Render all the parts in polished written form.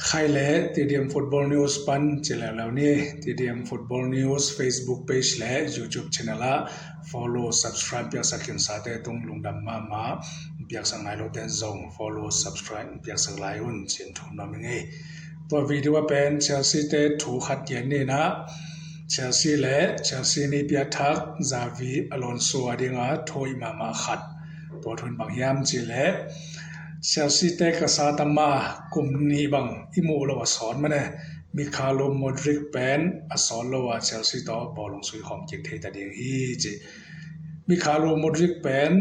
ใครเละทีเดียมฟุตบอลนิวส์ปันเจริญแล้วนี่ทีเดียมฟุตบอลนิวส์ Facebook Page และ YouTube Channel ละ Follow Subscribe เปียกสักขินสาเตตุงลุงดำมาเปียกสังไงโลเตนซง Follow Subscribe เปียกสักหลายอุ่นเสียนทุนน้องมิงตัววิดีโอเป็นเชลซีเตถูกขัดเย็นนี่นะเชลซีและเชลซีนี่เปียทักซาวีอลอนโซอดีงาถอยมาขัดตัวทุนบางยามจีเล่เชลซีเตกษาตมากุมนี้บังอิมูลวสอนมาเนี่ยมิคาโลโมดริกเป็นอสอนลวเชลซีต่อบอลลงสุยหอมเก็บเทตเดียงฮีจีมิคาโลโมดริกเป็น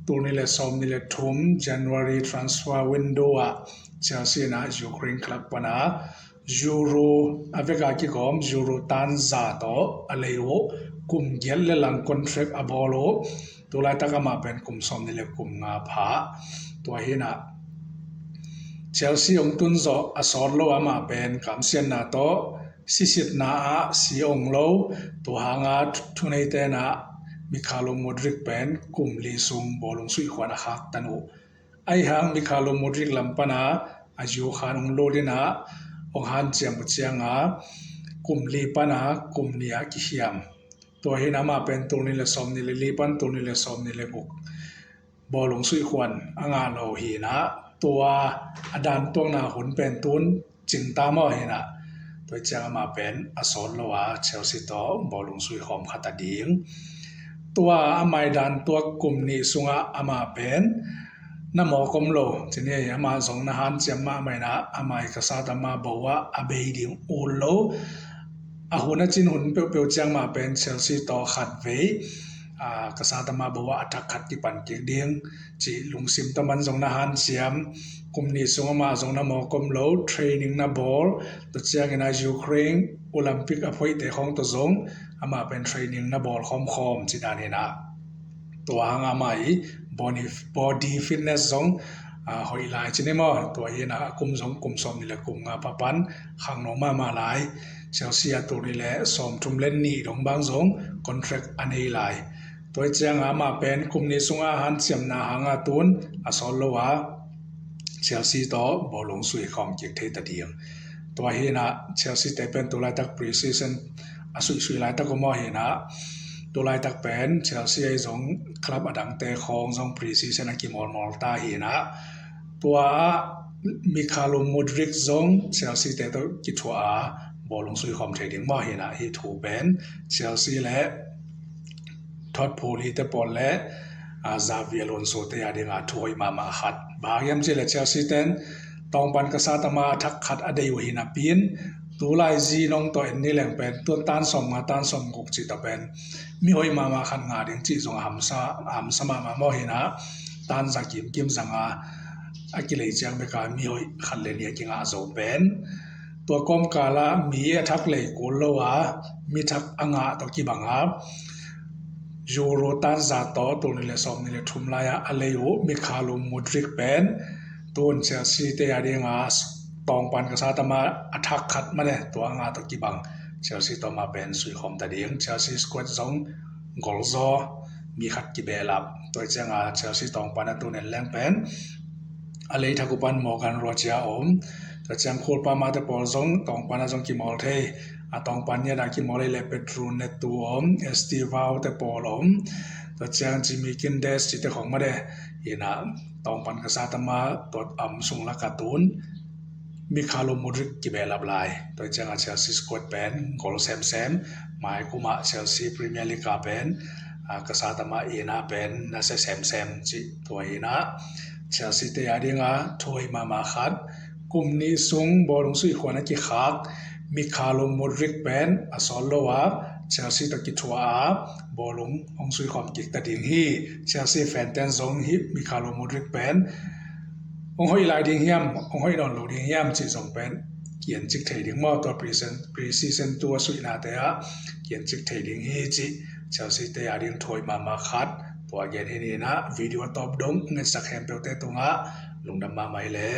ตัวนี้แหละซ้อมนี่แหละทุ่ม January transfer window อะเชลซีนะยูเครนคลับปนะยูโรอเวกากิคอมยูโรตันซาโตอะไรโอกุมเยลเลลังคอนแทรคอบอลโลตัวไล่ตะกมาเป็นกุมซ้อมนี่แหละกุมงาผาตัวเห็นนะเชลซีองตุนโซอสอร์โลอามาเป็นคำเสียนนาโตสิสิตนาสีองโลตัวหางาทุนในเตนะมิคาโลโมดริกเป็นกุมลีซุงบอลงสุยขวานหักตันูไอหางมิคาโลโมดริกลำปนาอายุขานองโลดินะองหันเจียมเจียงกุมลีปนากุมเนียกิฮิยมตัวเห็นนะมาเป็นตัวนี้เลยสมนี่เลยลีปันตัวนี้เลยสมนี่เลยบุกบอลลงสุยควันอ่างานเราเห็นนะตัวอดันตัวหน้าหุ่นเป็นตุนจิงตามอเห็นนะตัวจะมาเป็นอสอนละว่าเชลซีต่อบอลลงสุยหอมขัดดีงตัวอามัยดันตัวกลุ่มนี้สุงอามาเป็นน้ำหมอกลมโลทีนี้อามาส่งนาฮันเจียมมาไม่นะอามัยกษัตริย์มาบอกว่าอาเบดิงโอโลอาหุ่นจินหุ่นเปียวๆจังมาเป็นเชลซีต่อขัดเวกษัตริย์มาบอกว่าอัตขัดที่ปันเกียงเดียงจีลุงซิมตะมันส่งนาฮันเจียมกลุ่มนี้ส่งมาส่งน้ำหมอกลมโลเทรนนิ่งน้าบอลตัวเจียงในยูเครนโอลิมปิกอภัยเตะของตัวส่งอามาเป็นเทรนนิ่งน้าบอลคอมจีดานีนะตัวหางอามาอีบอดี้ฟิตเนสส่งหอยลายจีนี่มั้งตัวเห็นนะกุมส่งกุมสมนี่แหละกุมงาปะปันขังน้องมาหลายเชลซีตัวนี้แหละสมทุ่มเล่นนี่ดงบางส่งคอนแทรคอันนี้หลายตัวเจียงอามาเป็นกุมนี้ส่งอาหารเสียมนาหางตุนอสอลโลวาเชลซีต่อบอลลงสุยคอมเก็บเทตเดียงตัวเห็นนะเชลซีแต่เป็นตัวไล่ตักพรีซีซั่นสุยไล่ตักก็มอเห็นนะตัวไล่ตักเป็นเชลซีส่งคลับอดังเตะของส่งพรีซีซั่นกิมอลตาเห็นนะตัวมิคาโลโมดริกส่งเชลซีแต่ตัวกิทัวบอลลงสุยคอมเทดิ้งมอเห็นนะที่ถูกเป็นเชลซีและทอดโพลีเตปอลและซาเวียลอนโซเตียดิงาถอยมาขัดบางยามเจเลเชลซีเต็นตองปันกษัตริย์มาทักขัดอเดียวหินาปีนตัวลายจีน้องตัวเอ็นนี่แหลงเป็นตัวตันสมมาตันสมกุกจิตเป็นมีหอยมาขันงาดิงจีส่งหำสมาโมหินะตันสักกิมสังอากิเลเจียงเบกามีหอยขันเลนียกิงอาโซเป็นตัวกอมกาลามีทักเลยกุลวะมีทักอ่างตัวกีบังยูโรตันซาโตตัวนี้เลยสมนี่เลยทุ่มลายอะไรโอมิคาโลโมดริกเป็นตัวเชลซีเตียดิงาตองปันกษัตริย์มาอัทักขัดมาเนี่ยตัวอ่างตัวกีบังเชลซีต่อมาเป็นสุยคอมตะเดียงเชลซีสควอตซงกอลโซมีขัดกีเบลับตัวเจ้าเชลซีตองปันตัวเนี่ยแรงเป็นอะไรทักกุปันโมกันโรเจียอมตัวเจ้าโคลปามาเตปอลซงตองปันซงกิมอลเทตองปันเนี่ยได้กิมอลเลเปตรูเนตัวเอสตีวาวเตปอลตัวเจ้าจิมิกินเดสจิตของมาเดยินะตองปันกษัตริย์มาตัวส่งลักตูนมิคาโลโมดริกกิเบลับไลตัวเจ้าเชลซีสควอตเป็นกอลแซมหมายกุมาเชลซีพรีเมียร์ลีกเป็นกษัตริย์มาอีน่าเป็นน่าจะแซมจิตัวอีน่าเชลซีเตียดิงาถอยมาขัดกลุ่มนี้ส่งบอลลงสุยขวานักขักมิคาโลโมดริกเป็นอสอลโลวาเชลซีตะกิทัวบอลลงองสุยความกิกตะดิงฮีเชลซีแฟนเตนซงฮิปมิคาโลโมดริกเป็นองหอยลายดิงยามองหอยนอนโลดิงยามจีส่งเป็นเกียนจิกเทดิงมอตัวพรีซีซั่นตัวสุยนาเตะเกียนจิกเทดิงฮีจีเชลซีเตียดิงถอยมาขัดตัวเย็นนี่นะวิดีโอตอบดงเงินสักแฮมเปลเตตุงะลงดำมาไม่เละ